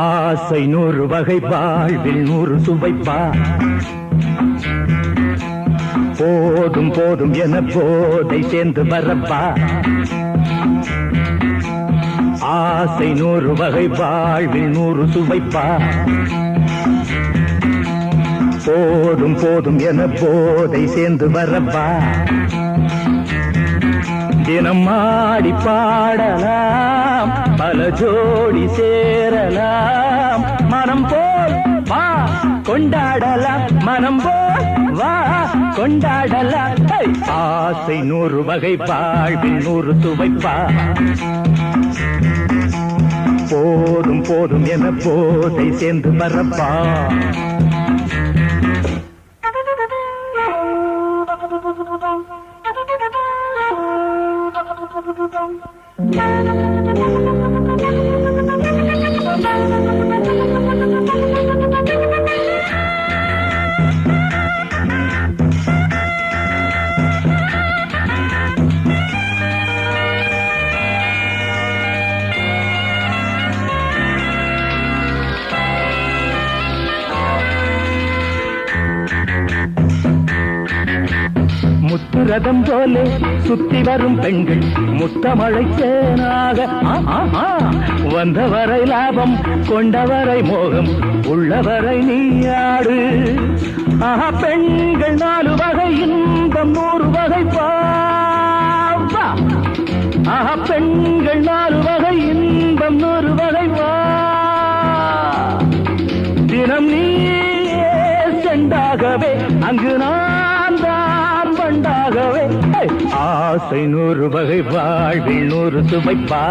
ஆசை 100 வகை வாழ்வில் 100 சுவைப்பா போதும் போதும் என போதை சேர்ந்து வரப்பா ஆசை 100 வகை வாழ்வில் 100 சுவைப்பா போதும் போதும் என போதை சேர்ந்து வரப்பா தினம் ஆடி பாடலாம் பல ஜோடி சேரலாம் மனம் போல் வா கொண்டாடலாம் மனம் போல் வா கொண்டாடலாம் ஆசை 100 வகை வாழ்வில் 100 சுவைப்பா போதும் போதும் என போதை சேர்ந்து வரப்பா முத்துரதம் போலே சுத்தி வரும் பெண்கள் முத்தமழை தேனாக வந்தவரை லாபம் கொண்டவரை மோகம் உள்ளவரை நீயாடு பெண்கள் 4 வகை இன்பம் 100 வகை பாவா பெண்கள் 4 வகை இன்பம் 100 வகை வா தினம் நீ செண்டாகவே அங்கு நான் தான் வண்டாகவே ஆசை 100 வகை வாழ்வில் 100 சுவைப்பா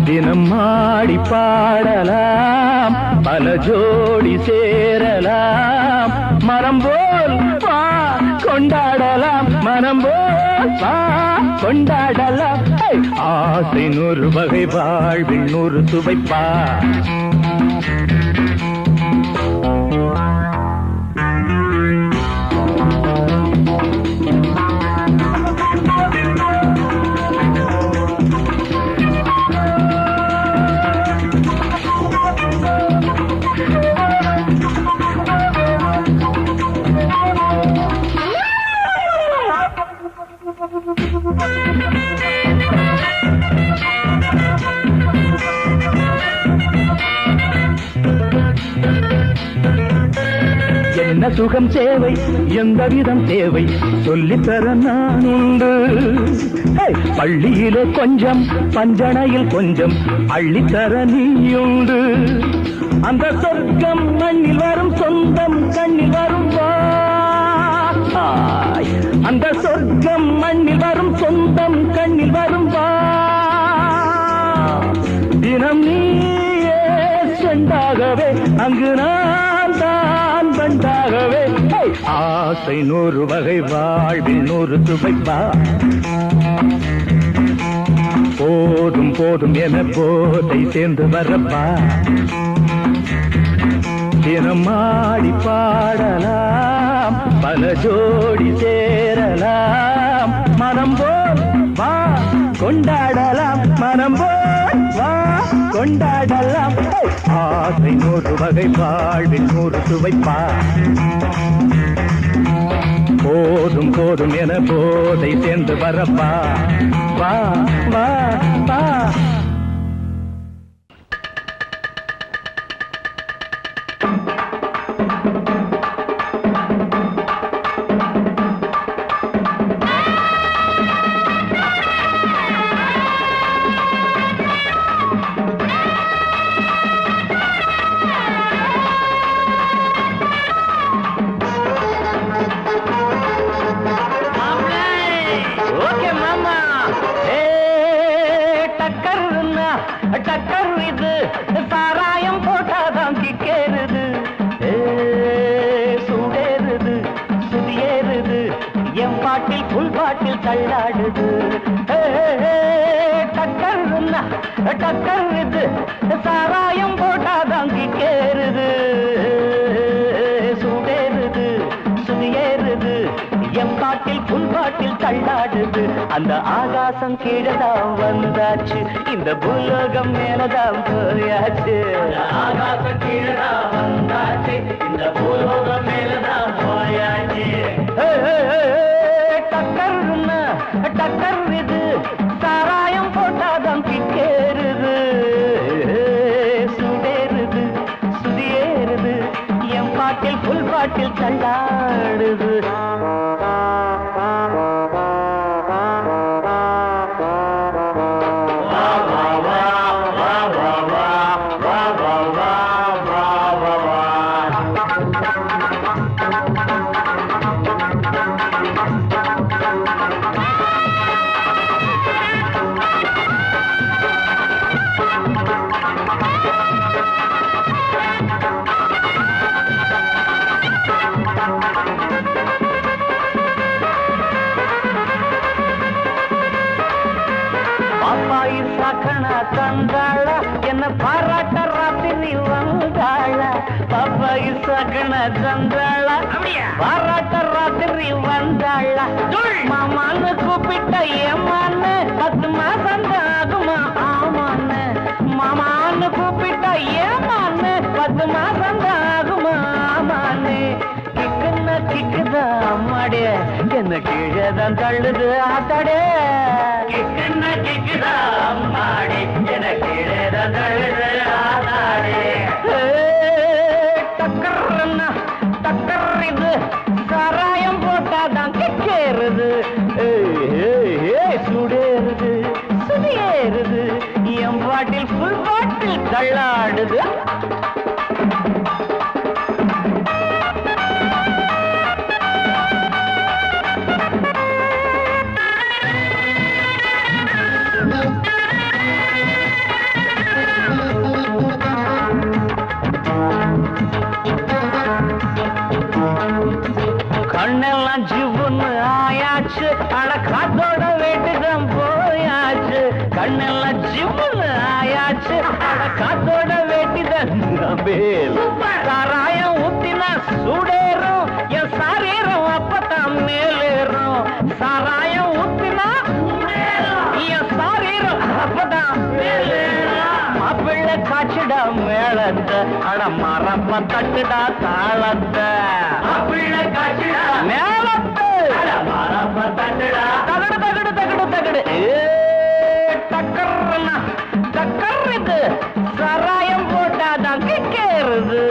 தினம் ஆடி பாடலாம் பல ஜோடி சேரலாம் மனம் போல் வா கொண்டாடலாம் மனம் போல் வா கொண்டாடலாம் ஆசை 100 வகை வாழ்வில் 100 சுவைப்பா என்ன சுகம் தேவை எந்த விதம் தேவை சொல்லித்தர நான் உண்டு பள்ளியிலே கொஞ்சம் பஞ்சனையில் கொஞ்சம் அள்ளித்தர நீயுண்டு அந்த சொர்க்கம் மண்ணில் வரும் சொந்தம் கண்ணில் வரும் அந்த சொர்க்கம் மண்ணில் வரும் சொந்தம் கண்ணில் வரும் வா தினம் நீயே செண்டாகவே அங்கு நான் தான் பண்டாகவே ஆசை 100 வகை வாழ்வில் 100 சுவைப்பா போதும் போதும் என போதை சேர்ந்து வரப்பா தினம் ஆடி பாடலாம் பல ஜோடி சேரலாம் மனம் போல் வா கொண்டாடலாம் மனம் போல் வா கொண்டாடலாம் ஆசை 100 வகை வாழ்வில் 100 சுவைப்பா போதும் போதும் என போதை சேர்ந்து வரப்பா வா வா வா டக்கர் இது சாராயம் போட்டாதான் கிக்கேறுது சூடேறுது சுதியேறுது என் பாட்டில் புல் பாட்டில் தள்ளாடுது டக்கர் இது சாராயம் போட்டாதான் கிக்கேறுது சூடேறுது சுதியேறுது என் பாட்டில் புல் பாட்டில் தள்ளாடுது அந்த ஆகாசம் கீழதான் வந்தாச்சு இந்த பூலோகம் மேலதான் போயாச்சு ஆகாசம் கீழதான் வந்தாச்சு இந்த பூலோகம் மேலதான் போயாச்சு டக்கர் இது சாராயம் போட்டாதான் கிக்கேறுது சுடேறுது சுதியேறுது என் பாட்டில் புல் பாட்டில் தள்ளாடுது தந்தாள என்ன பாராட்ட ராத்திரி வந்தாள பாப்பாயி சகன தந்தாள பாராட்ட ராத்திரி வந்தாள மாமான்னு கூப்பிட்ட ஏமான்னு 10 மாசம் ஆகுமா ஆமான்னு மாமான்னு கூப்பிட்ட ஏமான்னு 10 மாசம் ஆகுமா ஆமான்னு கிக்குன்னா கிக்குதா அம்மாடே என்ன கீழேதான் தள்ளுது ஆத்தாடே கிக்குன்னா கிக்குதா அம்மாடே என்ன கீழேதான் தள்ளுது ஆத்தாடே டக்கர் இது சாராயம் போட்டாதான் கிக்கேறுது சுடேறுது சுதியேறுது என் பாட்டில் புல் பாட்டில் தள்ளாடுது கண்ணெல்லாம் ஜிவ்வுன்னு ஆயாச்சு அட காத்தோட வேட்டுதான் போயாச்சு கண்ணெல்லாம் ஜிவ்வுன்னு ஆயாச்சு அட காத்தோட வேட்டுதான் சாராயம் ஊத்தினா சூடேறும் என் சாரீரம் அப்பதான் மேலேறும் சாராயம் ஊத்தினா என் சாரீரம் அப்பதான் மேலேறும் மாப்பிள்ளை காய்ச்சிடா மேளத்தை அட மரப்ப தட்டுடா தாளத்தை மாப்பிள்ளை காய்ச்சிடா மேளத்தை அட மரப்ப தட்டுடா தகடு தகடு தகடு தகடு டக்கர் இது சாராயம் போட்டாதான் கிக்கேறுது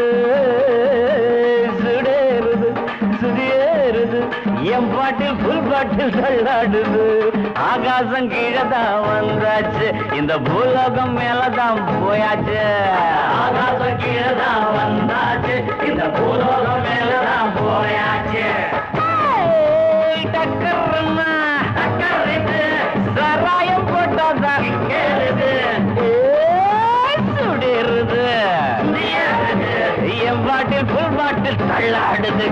சுடேறுது சுதியேறுது என் பாட்டில் புல் பாட்டில் தள்ளாடுது ஆகாசம் கீழதான் வந்தாச்சு இந்த பூலோகம் மேலதான் போயாச்சு ஆகாசம் கீழதான் வந்தாச்சு இந்த பூலோகம் மேலதான் போயாச்சு டக்கர்னா டக்கர்றது சராயம் போட்டாதான் கேளுது சுடிருது என் பாட்டில் புல் பாட்டில் தள்ளாடுது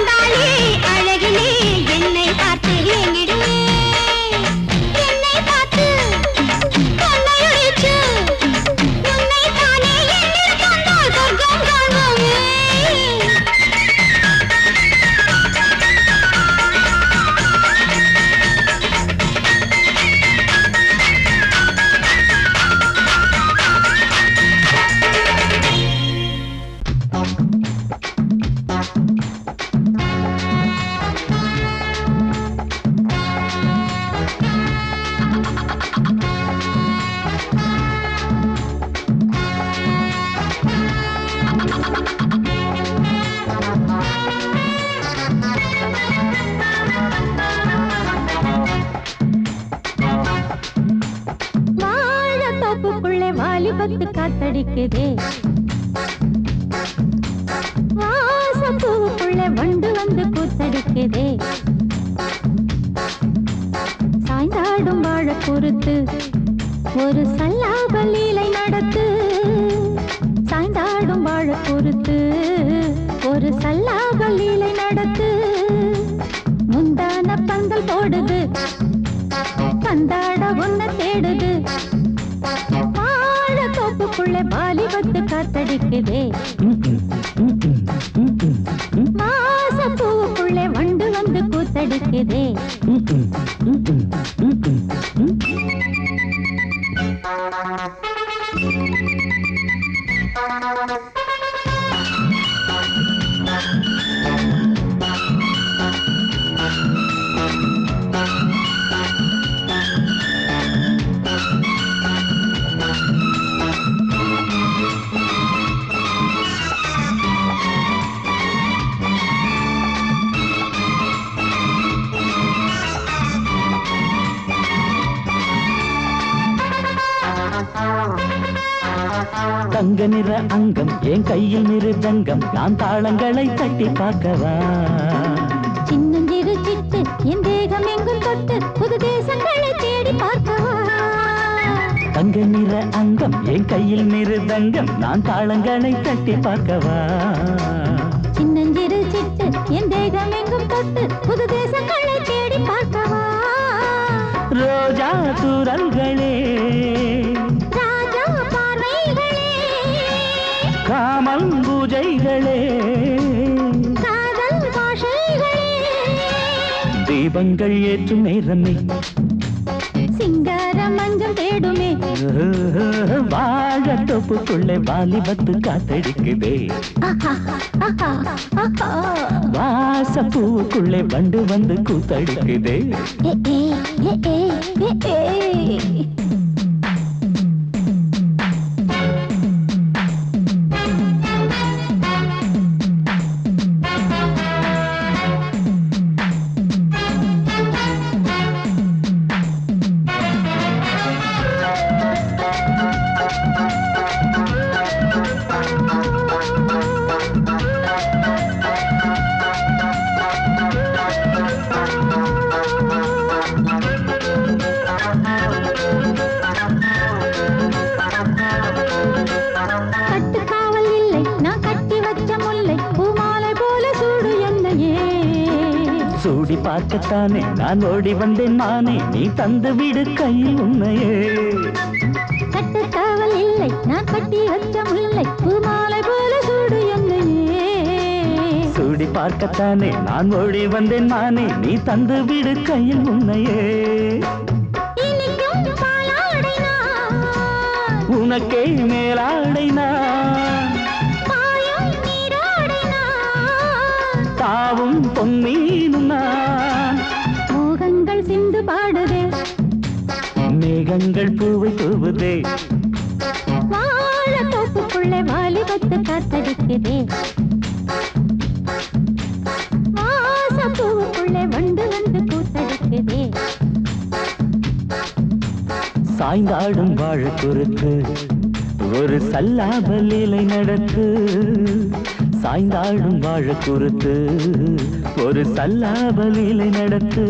அந்தாளி அழகிலே என்னை பார்த்து எங்கிடுமே என்னை பார்த்து கொள்ளையடிச்சு உன்னை தானே என்னில் கொண்டால் சொர்க்கம் காண்போமே வாழத்தோப்புக்குள்ளே வாலிபத்து காத்தடிக்குதே வாசப்பூவுக்குள்ளே வண்டு வந்து கூத்தடிக்குதே சாய்ந்தாடும் வாழ பொறுத்து ஒரு சல்லாப லீலை நடத்து சாய்ந்தாடும் வாழ பொறுத்து ஒரு சல்லாப லீலை நடத்து முந்தான பந்தல் போடுது பந்தாட ஒன்ன தேடுது வாழ தோப்புக்குள்ளே வாலிபத்து காத்தடிக்குதே வாசப்பூவுக்குள்ளே வண்டு வந்து கூத்தடிக்குதே தங்க நிற அங்கம் என் கையில் மிருதங்கம் நான் தாளங்களை தட்டி பார்க்கவா சின்னஞ்சிறு சிட்டு என் தேகம் எங்கும் தொட்டு புது தேசங்களை தேடி பார்க்கவா தங்க நிற அங்கம் என் கையில் மிருதங்கம் நான் தாளங்களை தட்டி பார்க்கவா சின்னஞ்சிறு சிட்டு என் தேகம் எங்கும் தொட்டு புது தேசங்களை தேடி பார்க்கவா ரோஜா தூரல்களே ராஜா பார்வைகளே காமல் பூஜைகளே காதல் பாஷைகளே தீபங்கள் ஏற்றும் நேரமே சிங்கார மஞ்சள் தேடுமே வாழ தொப்புக்குள்ளே வாலிபத்து காத்தடிக்குதே வாசப்பூவுக்குள்ளே வண்டு வந்து கூத்தடிக்குதே கட்டுக்காவல் இல்லை நான் கட்டி வச்ச முல்லை பூமாலை போல சூடு என்னையே சூடி பார்க்கத்தானே நான் ஓடி வந்தேன் மானே நீ தந்து விடு கையில் உன்னையே கட்டுக்காவல் இல்லை நான் கட்டி வச்ச முல்லை பூமாலை போல சூடு என்னையே சூடி பார்க்கத்தானே நான் ஓடி வந்தேன் மானே நீ தந்து விடு கையில் உன்னையே இனிக்கும் பாலாடை நான் உனக்கே மேலாடை நான் பாயும் நீராடை நான் தாவும் பொன்னீனும் நான் மோகங்கள் சிந்து பாடுதே மேகங்கள் பூவை தூவுதே வாழ தோப்புக்குள்ளே வாலிபத்து காத்தடிக்குதே வாசப்பூவுக்குள்ளே வண்டு வந்து கூத்தடிக்குதே சாய்ந்தாடும் வாழ குறுக்கு ஒரு சல்லாப லீலை நடத்து சாய்ந்தாடும் வாழ குறுக்கு ஒரு சல்லாப லீலை நடத்து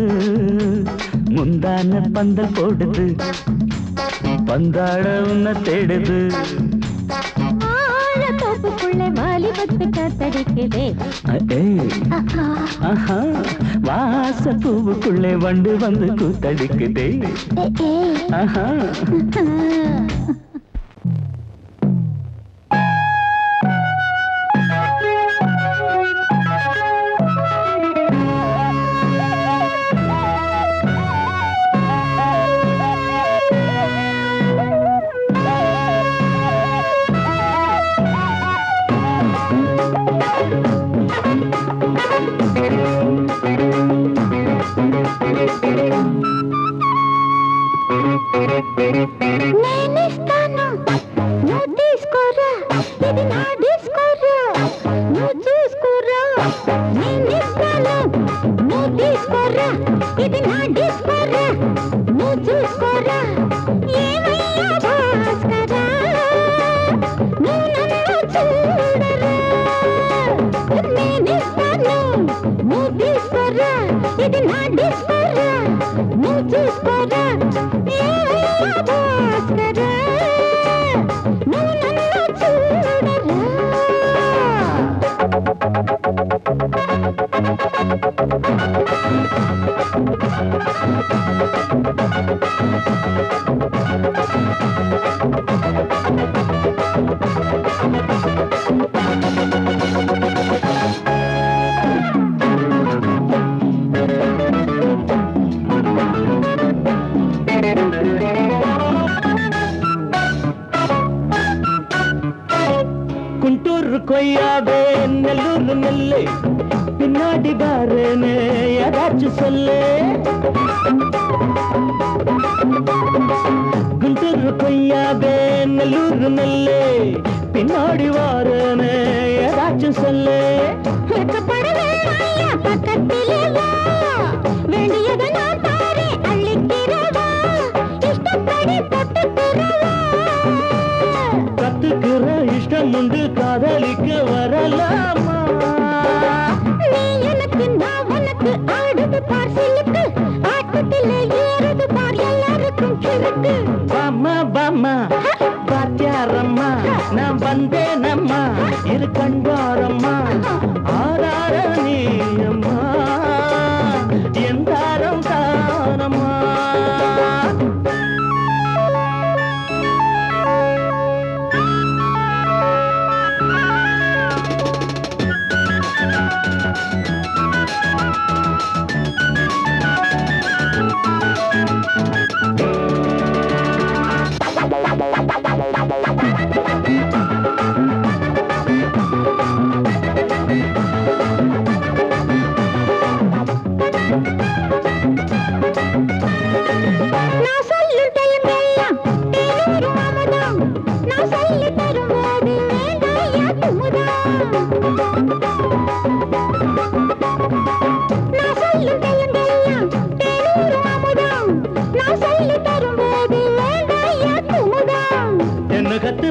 முந்தான பந்தல் போடுது பந்தாட உன்ன தேடுது வாழ தோப்புக்குள்ளே வாலிப கொத்து காத்தடிக்குதே. வாச பூவுக்குள்ளே வண்டு வந்து கூத்தடிக்குதே. ஆஹா. నేనిస్తాను నువ్వు తీసుకోరా, ఇది నా డిస్కోరా, నువ్వు చూసుకోరా. నేనిస్తాను నువ్వు తీసుకోరా, ఇది నా డిస్కోరా, నువ్వు చూసుకోరా. ఏమయ్యా భాస్కరా, నువ్వు నన్ను చూడరా. నేనిస్తాను నువ్వు తీసుకోరా, ఇది నా డిస్కోరా, నువ్వు చూసుకోరా. குண்டூர் கொய்யாவே நெல்லூர் நெல்லை பின்னாடி பாருன்னு ஏதாச்சும் சொல்லு. குண்டூர் கொய்யாவே நெல்லூர் நெல்லை பின்னாடி வாருன்னு ஏதாச்சும் சொல்லு. பக்கத்திலே வா, வேண்டியதை நான் பாரு, அள்ளிக்கிறவா, இஷ்டப்படி தொட்டுக்கிறவா. கத்துக்கிற இஷ்டம் உண்டு, காதலிக்க வரலாமா? நீ எனக்கு நான் உனக்கு, ஆடுது பார் சிலுக்கு, ஆட்டத்திலே ஏறுது பார் எல்லாருக்கும் கிழக்கு. பாமா பாமா பாத்தியாரம்மா, நான் வந்தேனம்மா, இரு கண்பாரம்மா. ஆரார நீ அம்மா, எந்தாரம் தானம்மா.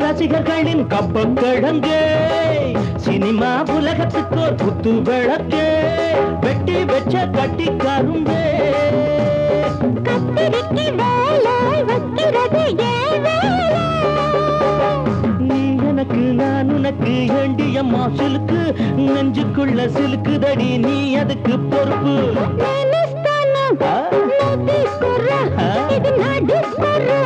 ரசிகர்களின் கப்பக்கிழங்கே, சினிமா உலகத்துக்கோர் புத்து விளக்கே, வெட்டி வெச்ச கட்டி கரும்பே. கத்திரிக்கு வேலை வைக்கிறது நீ எனக்கு நான் உனக்கு, ஏண்டியம்மா சிலுக்கு, நெஞ்சுக்குள்ள சிலுக்குதடி, நீ அதுக்கு பொறுப்பு. இது நான் டிஸ்கோரா.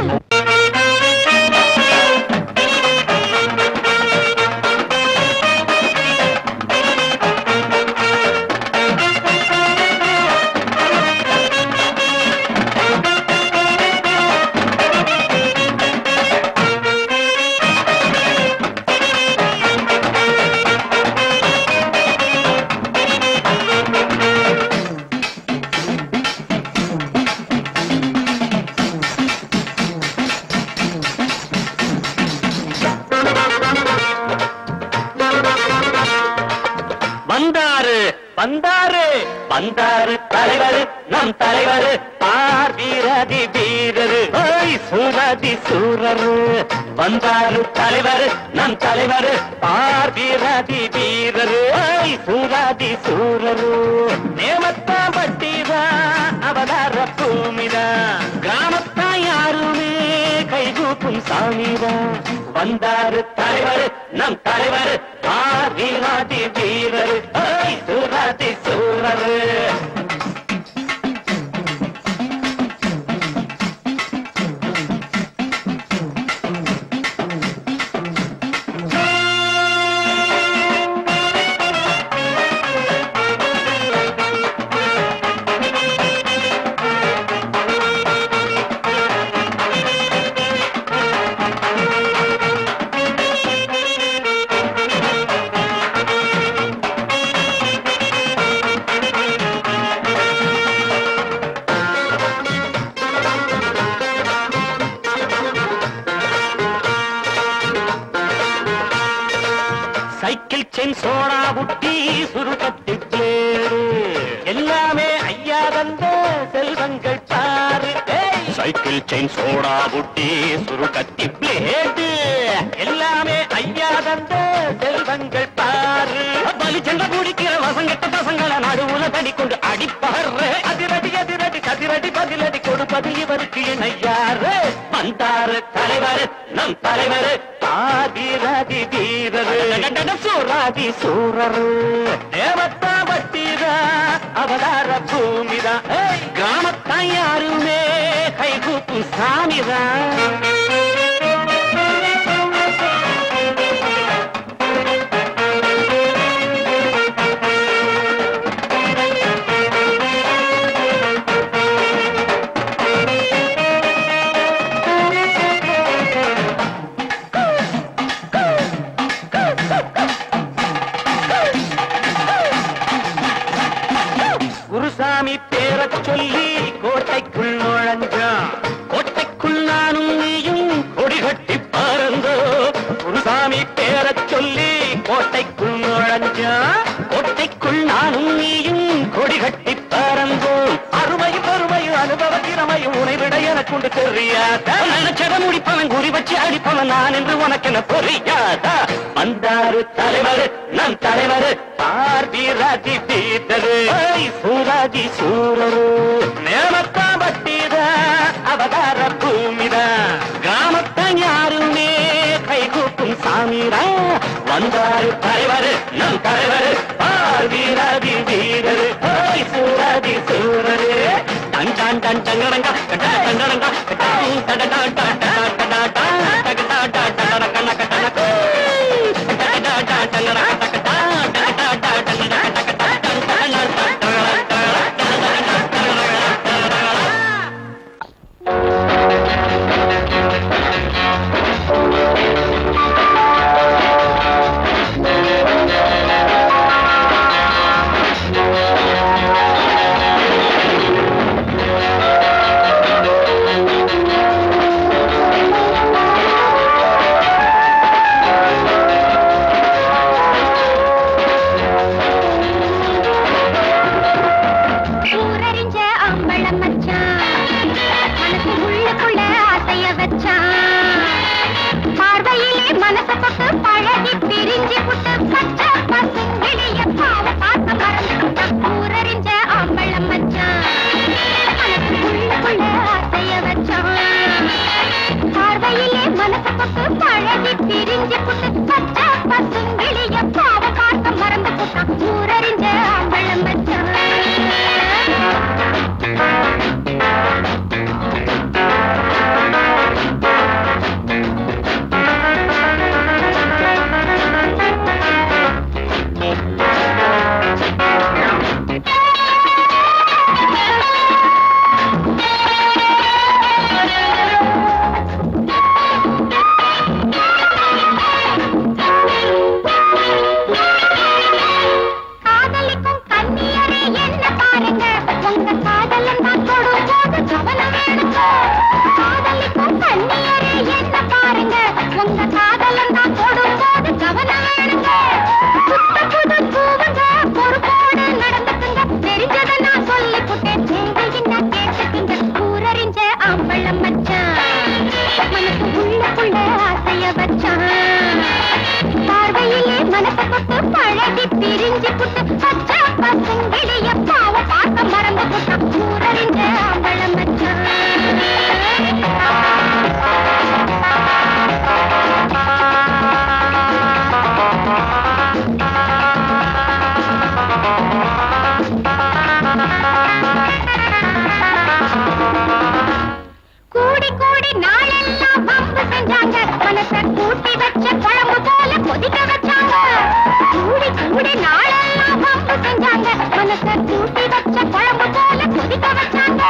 வந்தாரு வந்தாரு வந்தாரு தலைவர், நம் தலைவர், பார் வீரதி வீரரு, சூரதி சூரரு. வந்தாரு தலைவர், நம் தலைவர், பார் வீரதி வீரரு, சூரதி சூரரு. நேமத்தா பட்டிதான் அவதார பூமிதான், கிராமத்தா யாருமே கைகூப்பு கூப்பும் சாமிதான் வந்தாரு தலைவர் நம் தலைவர் வீராதி வீரர் சூராதி சூரர் சைக்கிள் செயின் சோடா புட்டி சுருக்கத்தி பேரு எல்லாமே ஐயா தந்த செல்வங்கள் பாரு சைக்கிள் செயின் சோடா புட்டி சுருக்கத்தி பிளேடு எல்லாமே ஐயா தந்த செல்வங்கள் பாரு பலி சென்ற குடிக்கிற வசங்கட்ட பசங்களை நடுவுல தடி கொண்டு அடிப்பாரு அதிரடி அதிரடி கதிரடி பதிலடி கொடுப்பது இவருக்கு இணையாரு வந்தாரு தலைவர் நம் தலைவர் ஆதிராதி வீரர் சூராதி சூரர் தேவத்தா வட்டிதா அவதார பூமிதா கிராமத்தான் யாருமே கைகூப்பும் சாமிதான் குருசாமி பேரச் சொல்லி கோட்டைக்குள் நுழைஞ்சான் கோட்டைக்குள் நானும் நீயும் கொடி கட்டி பறந்தோ குருசாமி பேரச் சொல்லி கோட்டைக்குள் நுழைஞ்சான் கோட்டைக்குள் நானும் நீயும் கொடி கட்டி பறந்தோம் அருமையும் பெருமையும் அனுபவ திறமையும் உனை விட எனக்குண்டு தெரியாதா நினைச்சத முடிப்பவன் குறி வச்சு அடிப்பவன் நான் என்று உனக்கென புரியாதா வந்தாரு தலைவர் நம் தலைவர் வீராதி வீரரு சூராதி சூரரு நேமத்தா பட்டிதா அவதார பூமிதா கிராமத்தான் யாருமே கைகூப்பும் சாமிரா வந்தாரு தலைவர் நம் தலைவர் வீராதி வீரரு சூராதி சூரரு டன் டன் டன் டங்கடங்க டங்கடங்க மறந்து மனச கூட்டி வச்ச குழம்பு போல கொதிக்க வச்சாங்க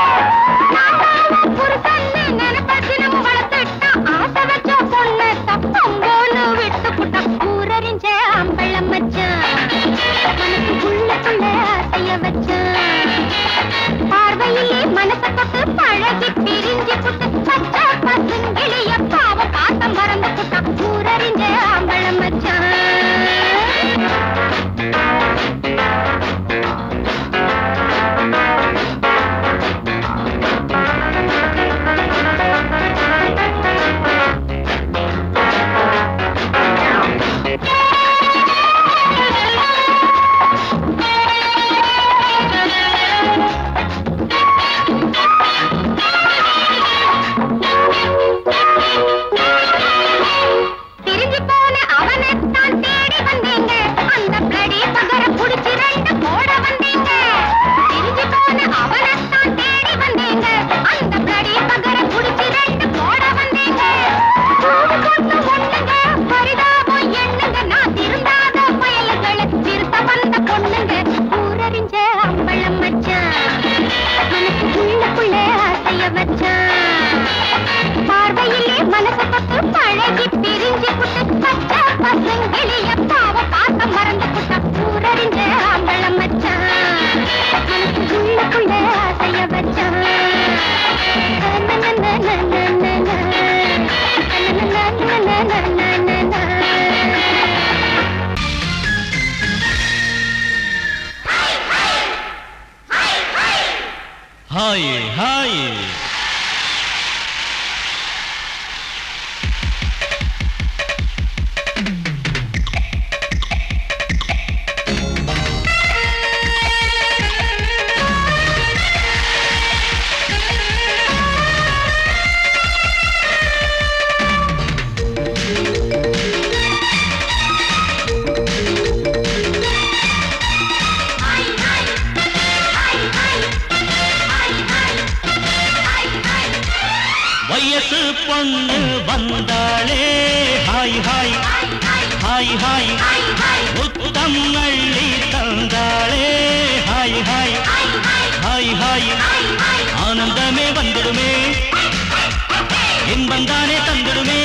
புருஷன்னு நினைப்பதினம் வளர்த்துட்டா ஆசை வச்ச பொண்ணு தப்பங்கோன்னு விட்டு புட்டா ஊரறிஞ்ச அம்பளம் வச்சான் மனசுக்குள்ள ஆசைய வச்சான் பார்வையிலே மனச தொட்டு பழகி பிரிஞ்சு புட்டு பச்சை பசுங்கிளிய பாவ பாத்தம் மறந்து புட்டா ஊரறிஞ்ச அம்பளம் வச்சான் பார்வையிலே மனச தொட்டு பழகி பிரிஞ்சு புட்டு பச்சை பசுங்கிளிய பாவ பாத்தம் மறந்து புட்டா ஊரறிஞ்ச அம்பளம் வச்சான் மனசுக்குள்ள ஆசைய வச்சான் ஹாய் ஹாய் வயசு பொண்ணு வந்தாளே ஹாய் ஹாய் ஹாய் ஹாய் முத்தம் அள்ளி தந்தாளே ஹாய் ஹாய் ஹாய் ஹாய் ஆனந்தமே வந்துடுமே இன்பந்தானே தந்துடுமே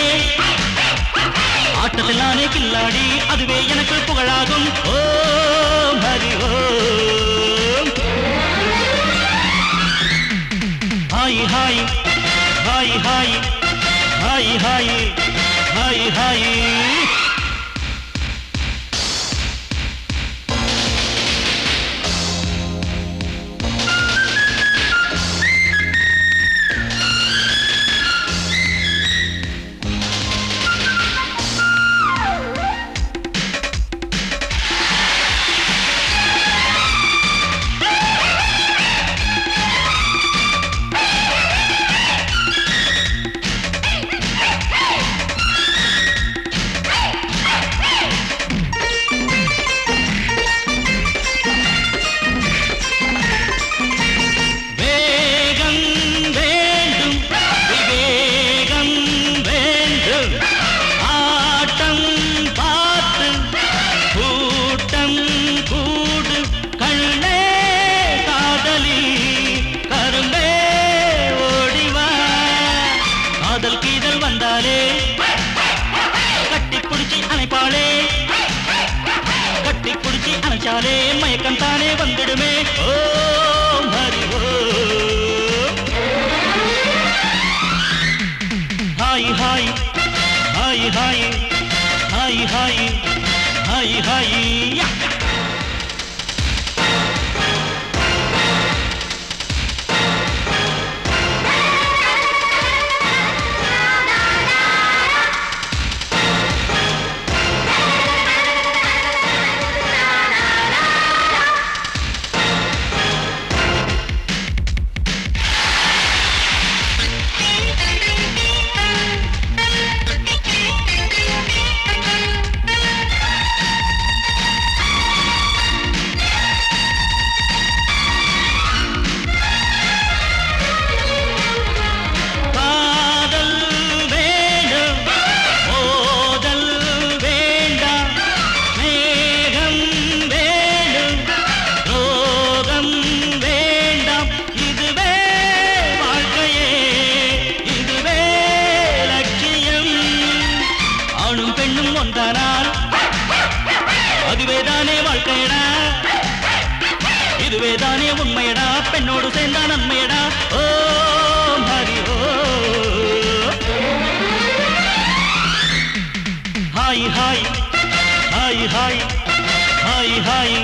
ஆட்டத்தில் நானே கில்லாடி அதுவே எனக்கு புகழாகும் ஓம் ஹரி ஓம் hi hi hi hi hi hi hi hi அணைச்சாலே மயக்கம் தானே வந்துடுமே ஓம் ஹரி ஓம் hi hi hi hi hi hi hi hi தானே உண்மையடா பெண்ணோடு சேர்ந்தா நன்மையடா ஓ ஹரி ஓ hi hi hi hi hi hi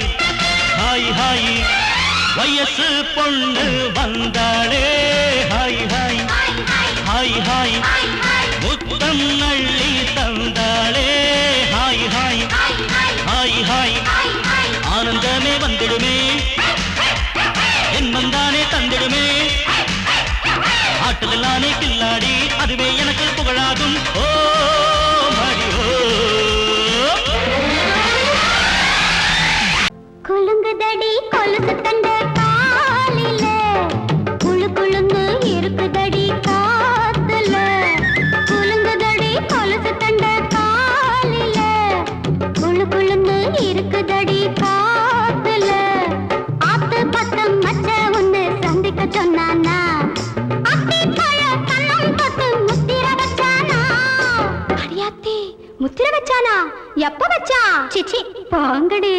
hi hi வயசு பொண்ணு வந்தாளே ஹாய் ஹாய் ஹாய் ஹாய் முத்தம் Nalli தந்தாளே hi hi hi hi ஆனந்தமே வந்திடுமே என் வந்தானே தந்திடுமே ஆட்டதெல்லானே கில்லாடி அதுவே எனக்கு புகழாகும் ஓ மடி ஓ குலுங்குதடி கொலுசு தண்ட காலில குளு குளுன்னு இருக்குதடி காத்துல குலுங்குதடி கொலுசு தண்ட காலில குளு குளுன்னு இருக்குதடி காத்துல ஆத்து பக்கம் மச்ச ஒண்ணு சந்திக்க சொன்னானா அத்தி பழ கண்ணம் தொட்டு முத்திர வச்சானா அடியாத்தி முத்திர வச்சானா எப்ப வச்சான் சிச்சி பாங்கடி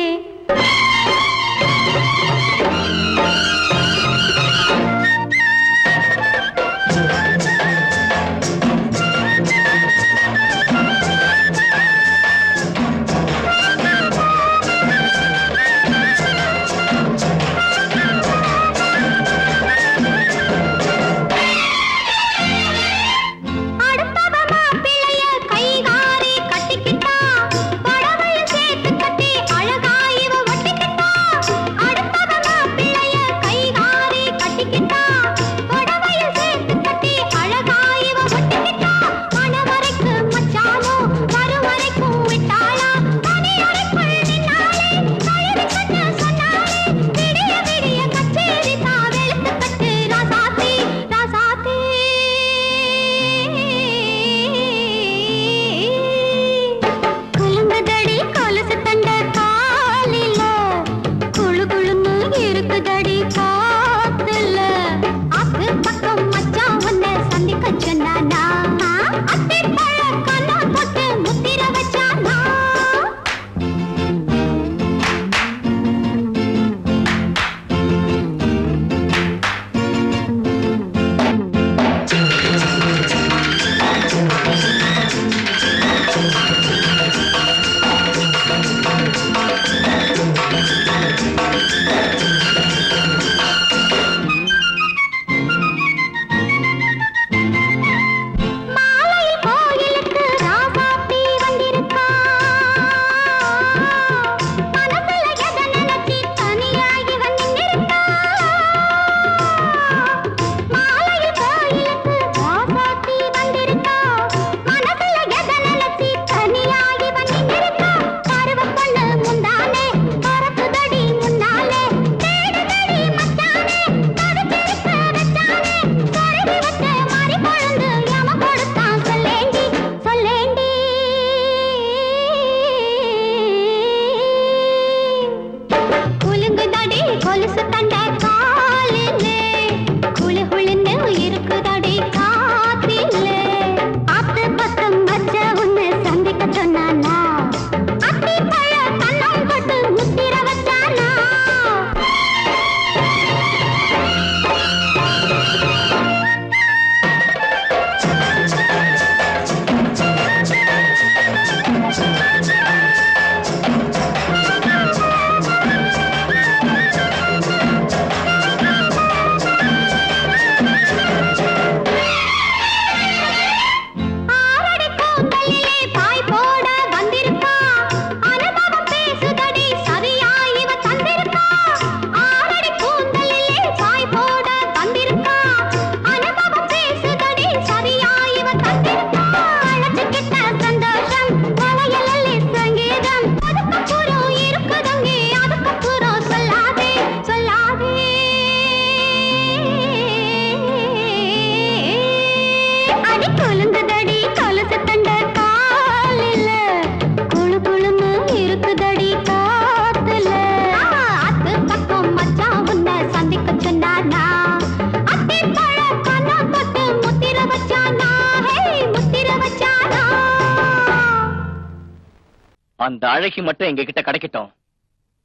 அந்த அழகி மட்டும் எங்க கிட்ட கிடைக்கட்டும்.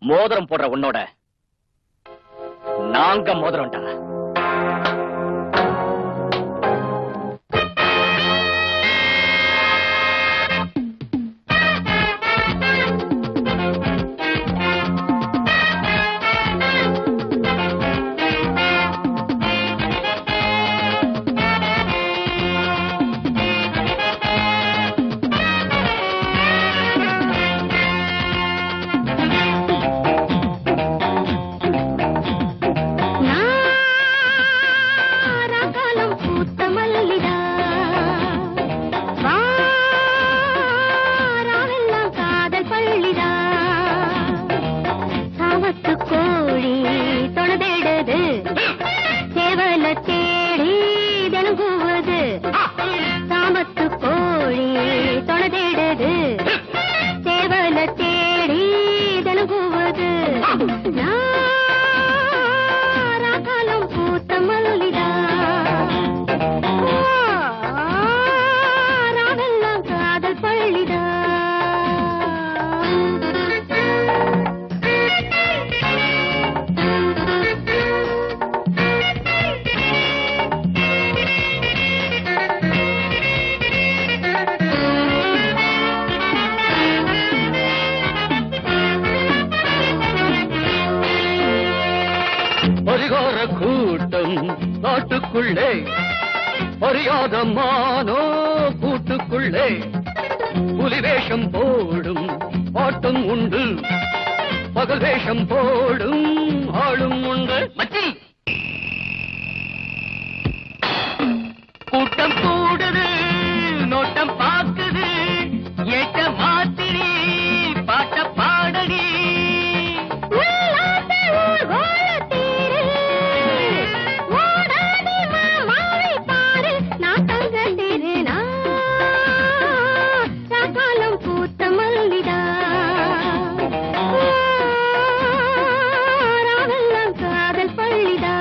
மோதிரம் போடுற உன்னோட நாங்க மோதிரம்டா. நாராகாலம் பூத்த மல்லிதா வாராவெல்லாம் காதல் பள்ளிதா சாமத்து கோழி தொலைதேடுது சேவல தேடி தினங்குவது சாமத்து கோழி தொலைதேடுது சேவல தேடி தினங்குவது நாராகாலம் பூத்த மல்லிதா வாராவெல்லாம் காதல் பள்ளிதா பரிகார கூட்டம் காட்டுக்குள்ளே பரியாத மானோ கூட்டுக்குள்ளே புலி வேஷம் போடும் ஆட்டம் உண்டு பகல் வேஷம் போடும் ஆளும் உண்டு. மச்சி கூட்டம் கூடுது நோட்டம் பாக்குது ஏட்ட மாத்திரி பாட்ட பாடடி. உள்ளாத ஊர்வலத்தீரு, ஓடாதே மாமாவை பாரு, நான் தங்கத்தீரு, நாராகாலம் பூத்த மல்லிதா வாராவெல்லாம் காதல் பள்ளிதா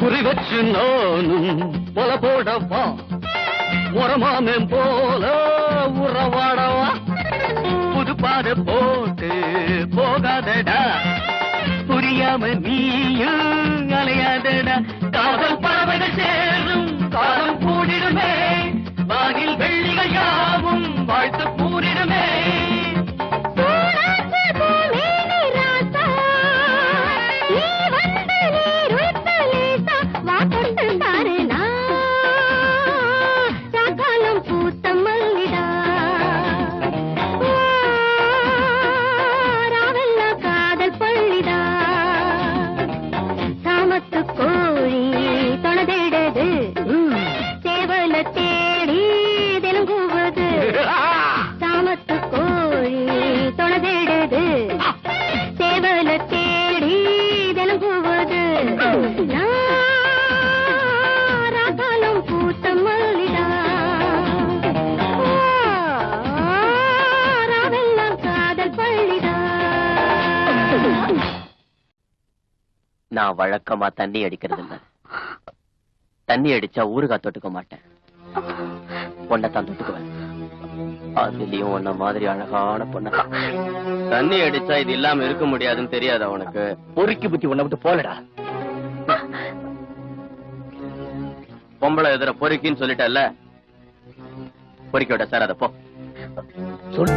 குறி வச்சு நானும் பொல போடவா முறமாமன் போல உறவாடவா புது பாத போட்டு போகாதடா புரியாம நீயும் அலையாதடா காதல் பறவைகள் சேரும் காலம் கூடிடுமே வானில் வெள்ளிகள் யாவும் வாழ்த்து கூறிடுமே. பூராச பூமேனி ராசா, நீ வந்து நீருத்த லேசா, வா கொண்டு பாரு நாராகாலம் பூத்த மல்லிதா வாராவெல்லாம் காதல் பள்ளிதா சாமத்து கோழி தொலைதேடுது சேவல தேடி தினங்குவது சாமத்து கோழி தொலைதேடுது சேவல தேடி தினங்குவது நாராகாலம் பூத்த மல்லிதா வாராவெல்லாம் காதல் பள்ளிதா நான் வழக்கமா தண்ணி அடிக்கிறது இல்ல. தண்ணி அடிச்சா ஊறுகாய் தொட்டுக்க மாட்டேன். பொண்ணத்தான் தொட்டுக்குவேன். அதுலயும் உன்ன மாதிரி அழகான பொண்ண தண்ணி அடிச்சா இது இல்லாம இருக்க முடியாதுன்னு தெரியாது அவனுக்கு. பொறுக்கி புத்தி உன்னை விட்டு போலடா. பொம்பளை எதிர பொறுக்கின்னு சொல்லிட்டல்ல, பொறுக்கியோட சார் அத போ சொல்.